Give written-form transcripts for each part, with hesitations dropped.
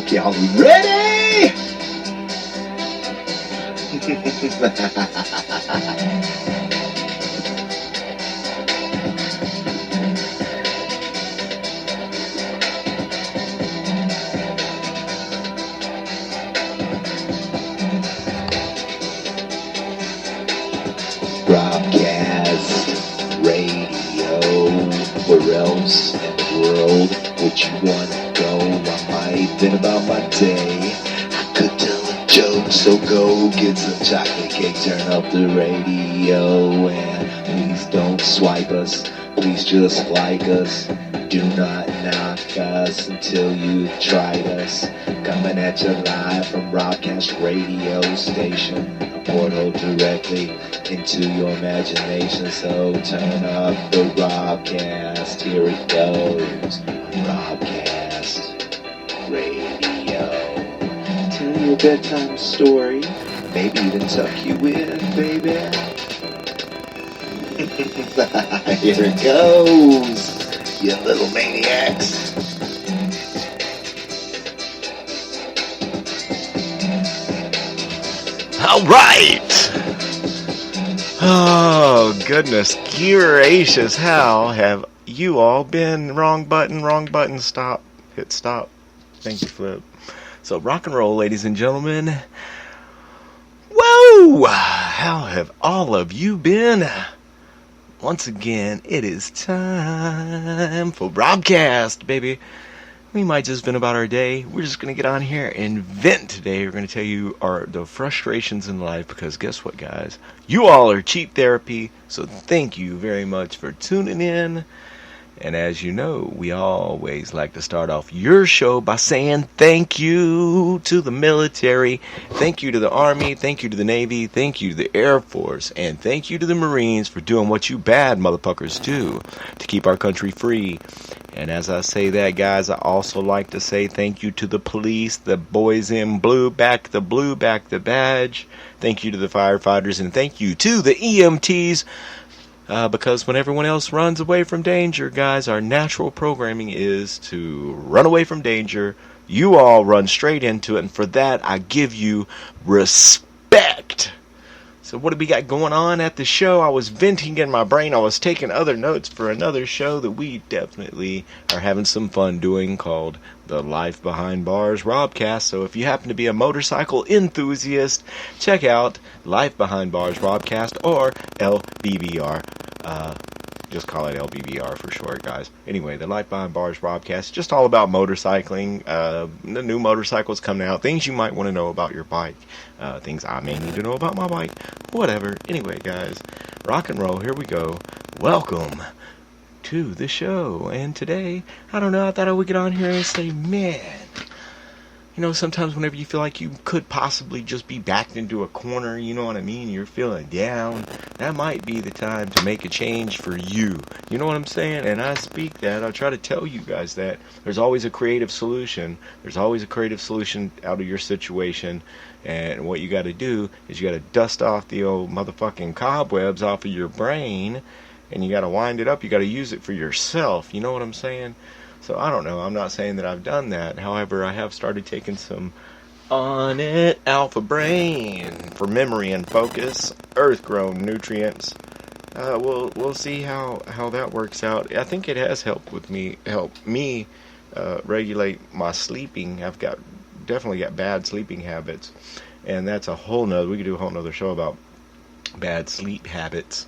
Y'all ready? Robcast Radio. Where else in the world would you want to go? I might think about my day. I could tell a joke, so go get some chocolate cake. Turn up the radio and please don't swipe us. Please just like us. Do not knock us until you've tried us. Coming at you live from Robcast Radio Station. A portal directly into your imagination. So turn up the Robcast. Here it goes. Robcast Radio. Tell you a bedtime story. Maybe even tuck you in, baby. Here it goes, you little maniacs. All right. Oh, goodness gracious. How have you all been? Wrong button, stop. Hit stop. Thank you, Flip. So, rock and roll, ladies and gentlemen. Whoa! How have all of you been? Once again, it is time for Robcast, baby. We might just vent about our day. We're just going to get on here and vent today. We're going to tell you the frustrations in life, because guess what, guys? You all are cheap therapy, so thank you very much for tuning in. And as you know, we always like to start off your show by saying thank you to the military, thank you to the Army, thank you to the Navy, thank you to the Air Force, and thank you to the Marines for doing what you bad motherfuckers do to keep our country free. And as I say that, guys, I also like to say thank you to the police, the boys in blue, back the badge. Thank you to the firefighters, and thank you to the EMTs. Because when everyone else runs away from danger, guys, our natural programming is to run away from danger. You all run straight into it, and for that, I give you respect. So what do we got going on at the show? I was venting in my brain. I was taking other notes for another show that we definitely are having some fun doing, called the Life Behind Bars Robcast. So if you happen to be a motorcycle enthusiast, check out Life Behind Bars Robcast, or LBBR. Just call it LBBR for short, guys. Anyway, the Life Behind Bars Robcast, just all about motorcycling, the new motorcycles coming out, things you might want to know about your bike, things I may need to know about my bike, whatever. Anyway, guys, rock and roll, here we go. Welcome to the show. And today, I don't know, I thought I would get on here and say, man, you know, sometimes whenever you feel like you could possibly just be backed into a corner, you know what I mean, you're feeling down, that might be the time to make a change for you. You know what I'm saying? And I speak that, I try to tell you guys that there's always a creative solution. There's always a creative solution out of your situation. And what you got to do is you got to dust off the old motherfucking cobwebs off of your brain, and you got to wind it up. You got to use it for yourself. You know what I'm saying? So I don't know. I'm not saying that I've done that. However, I have started taking some On It Alpha Brain for memory and focus, earth-grown nutrients. We'll see how that works out. I think it has helped me regulate my sleeping. I've definitely got bad sleeping habits, and that's we could do a whole nother show about bad sleep habits.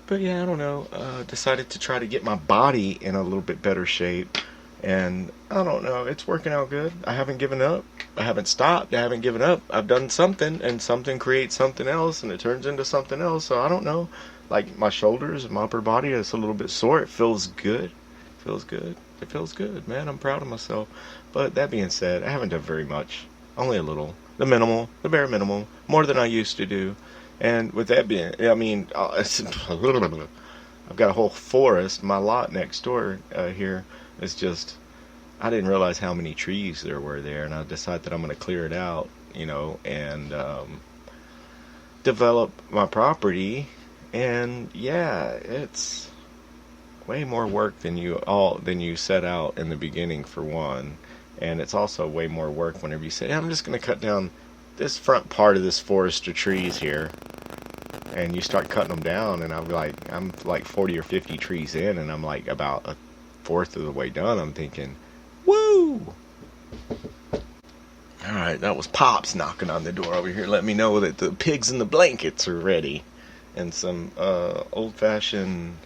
But yeah, I don't know. Decided to try to get my body in a little bit better shape. And I don't know, it's working out good. I haven't given up. I haven't stopped. I haven't given up. I've done something, and something creates something else, and it turns into something else. So I don't know. Like my shoulders and my upper body is a little bit sore. It feels good. It feels good, man. I'm proud of myself. But that being said, I haven't done very much. Only a little. The bare minimum. More than I used to do. And with that being, I mean, I've got a whole forest. My lot next door here is just, I didn't realize how many trees there were there, and I decided that I'm going to clear it out, you know, and develop my property. And yeah, it's way more work than you set out in the beginning, for one. And it's also way more work whenever you say, I'm just going to cut down this front part of this forest of trees here. And you start cutting them down, and I'm like 40 or 50 trees in, and I'm like about a fourth of the way done. I'm thinking, woo! Alright, that was Pops knocking on the door over here, letting me know that the pigs in the blankets are ready. And some old-fashioned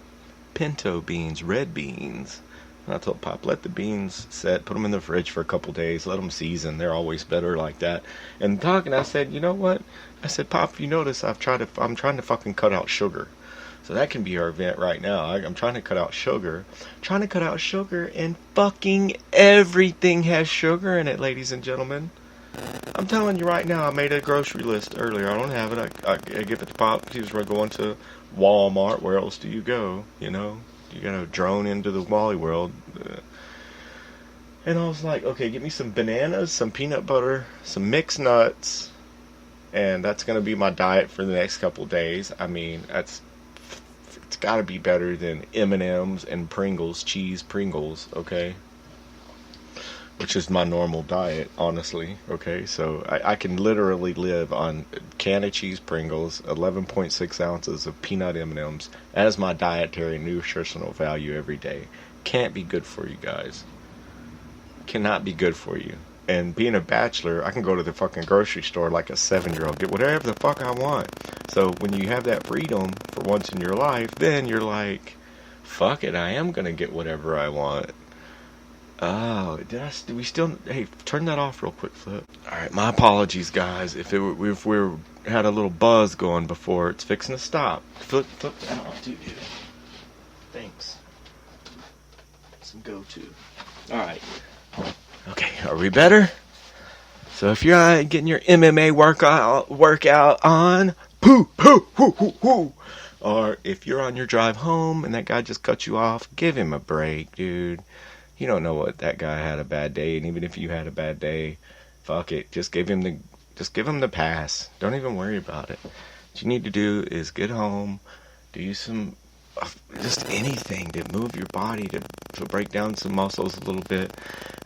pinto beans, red beans. And I told Pop, let the beans set, put them in the fridge for a couple days, let them season. They're always better like that. And talking, I said, you know what? I said, Pop, you notice I'm trying to fucking cut out sugar. So that can be our event right now. I'm trying to cut out sugar. Trying to cut out sugar, and fucking everything has sugar in it, ladies and gentlemen. I'm telling you right now, I made a grocery list earlier. I don't have it. I give it to Pop. He was going to Walmart. Where else do you go? You know? You gotta drone into the Wally World. And I was like, okay, get me some bananas, some peanut butter, some mixed nuts, and that's gonna be my diet for the next couple days. I mean, it's gotta be better than M&M's and Pringles, cheese Pringles, okay? Which is my normal diet, honestly, okay? So I can literally live on a can of cheese Pringles, 11.6 ounces of peanut M&Ms as my dietary nutritional value every day. Can't be good for you guys. Cannot be good for you. And being a bachelor, I can go to the fucking grocery store like a 7-year-old, get whatever the fuck I want. So when you have that freedom for once in your life, then you're like, fuck it, I am gonna get whatever I want. Oh, do we still... Hey, turn that off real quick, Flip. Alright, my apologies, guys. If we had a little buzz going before, it's fixing to stop. Flip that off, dude. Thanks. Some go-to. Alright. Okay, are we better? So if you're getting your MMA workout on, or if you're on your drive home and that guy just cut you off, give him a break, dude. You don't know what that guy had a bad day, and even if you had a bad day, fuck it. Just give him the pass. Don't even worry about it. What you need to do is get home, do some just anything to move your body to break down some muscles a little bit,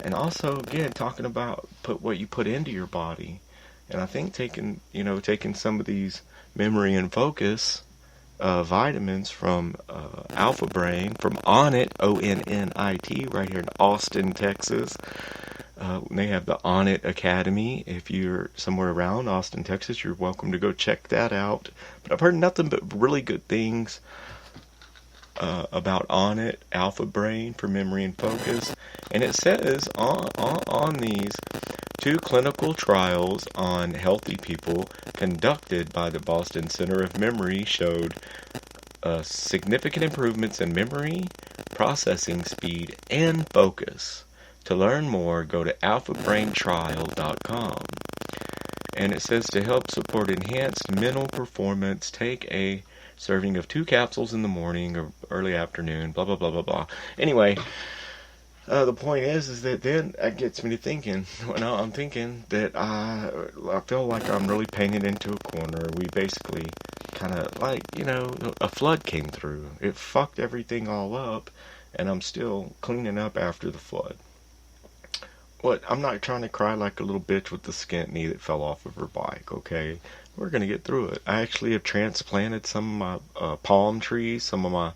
and also again talking about what you put into your body. And I think taking some of these memory and focus vitamins from Alpha Brain, from Onnit, Onnit, right here in Austin, Texas. They have the Onnit Academy. If you're somewhere around Austin, Texas, you're welcome to go check that out. But I've heard nothing but really good things about Onnit, Alpha Brain for memory and focus. And it says on these 2 clinical trials on healthy people conducted by the Boston Center of Memory showed significant improvements in memory, processing speed, and focus. To learn more, go to alphabraintrial.com. And it says to help support enhanced mental performance, take a serving of 2 capsules in the morning or early afternoon, blah, blah, blah, blah, blah. Anyway, the point is that then it gets me to thinking. Well, no, I'm thinking that I feel like I'm really painted into a corner. We basically kind of like, a flood came through. It fucked everything all up, and I'm still cleaning up after the flood. What? I'm not trying to cry like a little bitch with the skint knee that fell off of her bike, okay? We're going to get through it. I actually have transplanted some of my palm trees, some of my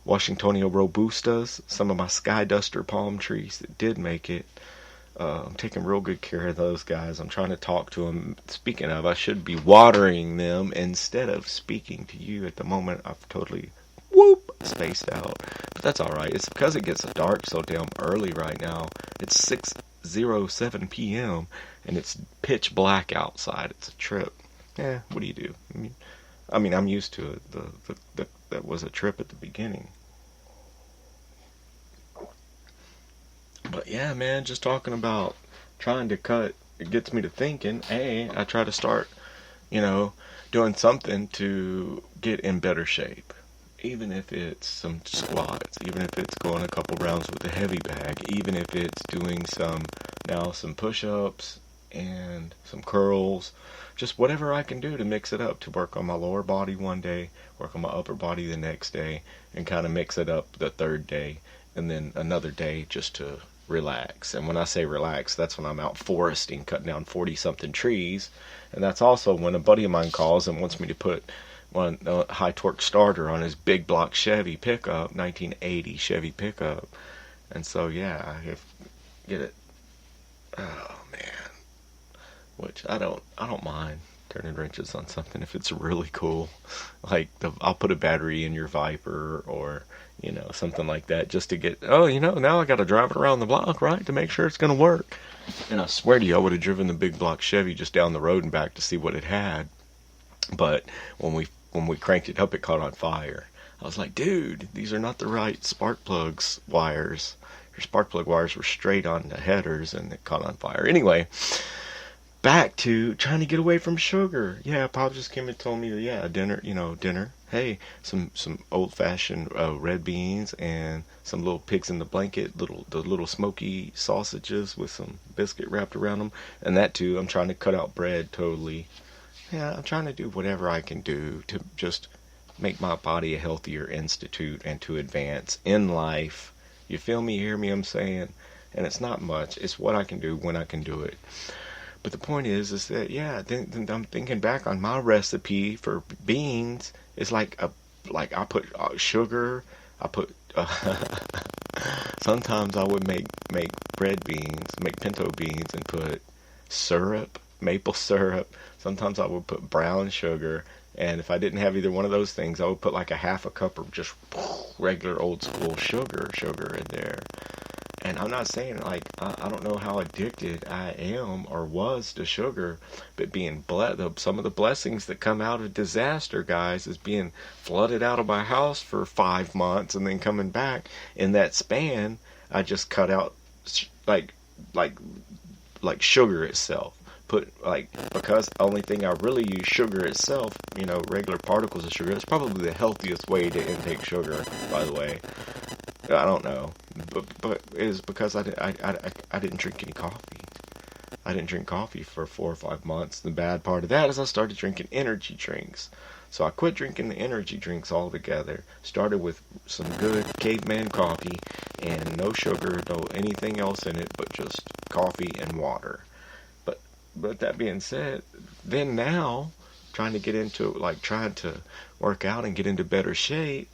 Washingtonia robustas, some of my sky duster palm trees that did make it. I'm taking real good care of those guys. I'm trying to talk to them. Speaking of, I should be watering them instead of speaking to you at the moment. I've totally spaced out. But that's alright. It's because it gets dark so damn early right now. It's 6:07 p.m. and it's pitch black outside. It's a trip. Yeah, what do you do? I mean, I'm used to it. That was a trip at the beginning. But yeah, man, just talking about trying to cut, it gets me to thinking, I try to start, doing something to get in better shape. Even if it's some squats, even if it's going a couple rounds with a heavy bag, even if it's doing some push-ups and some curls, just whatever I can do to mix it up, to work on my lower body one day, work on my upper body the next day, and kind of mix it up the third day, and then another day just to relax. And when I say relax, that's when I'm out foresting, cutting down 40-something trees. And that's also when a buddy of mine calls and wants me to put one high torque starter on his big block Chevy pickup, 1980 Chevy pickup. And so, yeah, I get it. Oh, man. Which I don't mind turning wrenches on something if it's really cool. Like, I'll put a battery in your Viper or, something like that just to get, now I got to drive it around the block, right, to make sure it's going to work. And I swear to you, I would have driven the big block Chevy just down the road and back to see what it had. But when we cranked it up, it caught on fire. I was like, dude, these are not the right spark plugs wires. Your spark plug wires were straight on the headers, and it caught on fire. Anyway, back to trying to get away from sugar. Yeah, Pop just came and told me, dinner. Hey, some old-fashioned red beans and some little pigs in the blanket, the little smoky sausages with some biscuit wrapped around them. And that too, I'm trying to cut out bread totally. Yeah, I'm trying to do whatever I can do to just make my body a healthier institute and to advance in life. You feel me? Hear me? I'm saying? And it's not much. It's what I can do when I can do it. But the point is that, yeah, then I'm thinking back on my recipe for beans. It's like I put sugar. I put sometimes I would make red beans, make pinto beans, and put syrup, maple syrup. Sometimes I would put brown sugar, and if I didn't have either one of those things, I would put like a half a cup of just regular old school sugar in there. And I'm not saying, like, I don't know how addicted I am or was to sugar, but being some of the blessings that come out of disaster, guys, is being flooded out of my house for 5 months and then coming back. In that span, I just cut out, like sugar itself. Because the only thing I really use sugar itself, regular particles of sugar, it's probably the healthiest way to intake sugar, by the way. I don't know, but it is because I didn't drink any coffee. I didn't drink coffee for 4 or 5 months. The bad part of that is I started drinking energy drinks. So I quit drinking the energy drinks altogether. Started with some good caveman coffee and no sugar, no anything else in it but just coffee and water. But that being said, then now, trying to work out and get into better shape,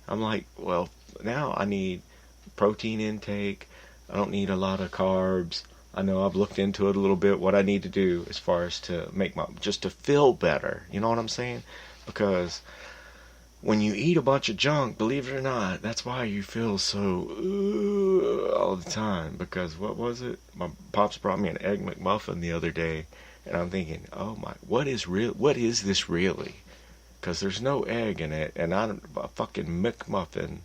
I'm like, well, now I need protein intake. I don't need a lot of carbs. I know I've looked into it a little bit, what I need to do as far as to just to feel better. You know what I'm saying? Because when you eat a bunch of junk, believe it or not, that's why you feel so all the time. Because what was it? My pops brought me an Egg McMuffin the other day, and I'm thinking, oh my, what is this really? Because there's no egg in it, and a fucking McMuffin.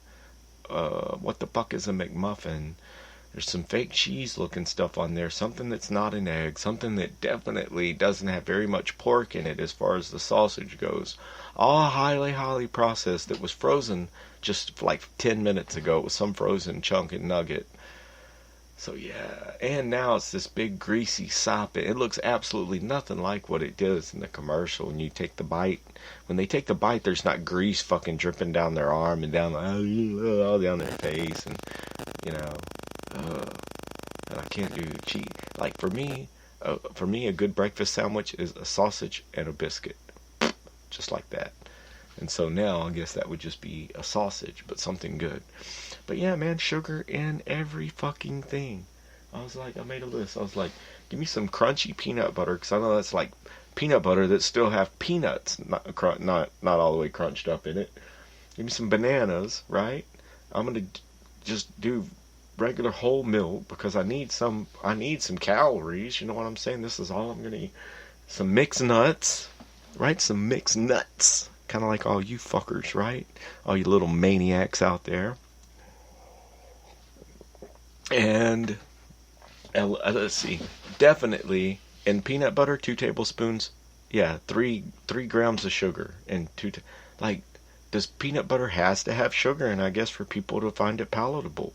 What the fuck is a McMuffin? There's some fake cheese looking stuff on there, something that's not an egg, something that definitely doesn't have very much pork in it as far as the sausage goes. All highly, highly processed that was frozen just like 10 minutes ago. It was some frozen chunk and nugget. So yeah, and now it's this big greasy sop. It looks absolutely nothing like what it does in the commercial. When you take the bite, when they take the bite, there's not grease fucking dripping down their arm and down all down their face, and and I can't do cheese. Like for me, a good breakfast sandwich is a sausage and a biscuit, just like that. And so now I guess that would just be a sausage, but something good. But yeah, man, sugar in every fucking thing. I made a list. I was like, give me some crunchy peanut butter, because I know that's like peanut butter that still have peanuts, not all the way crunched up in it. Give me some bananas, right? I'm gonna just do regular whole milk because I need some calories. You know what I'm saying? This is all I'm gonna eat. Some mixed nuts, right? Some mixed nuts. Kind of like all you fuckers, right? All you little maniacs out there. And let's see. Definitely in peanut butter, 2 tablespoons. Yeah, 3 grams of sugar and does peanut butter has to have sugar? And I guess for people to find it palatable.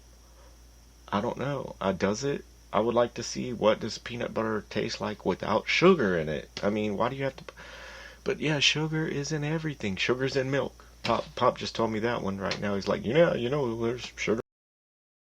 I don't know. Does it? I would like to see what does peanut butter taste like without sugar in it. I mean, why do you have to? But yeah, sugar is in everything. Sugar's in milk. Pop just told me that one right now. He's like, there's sugar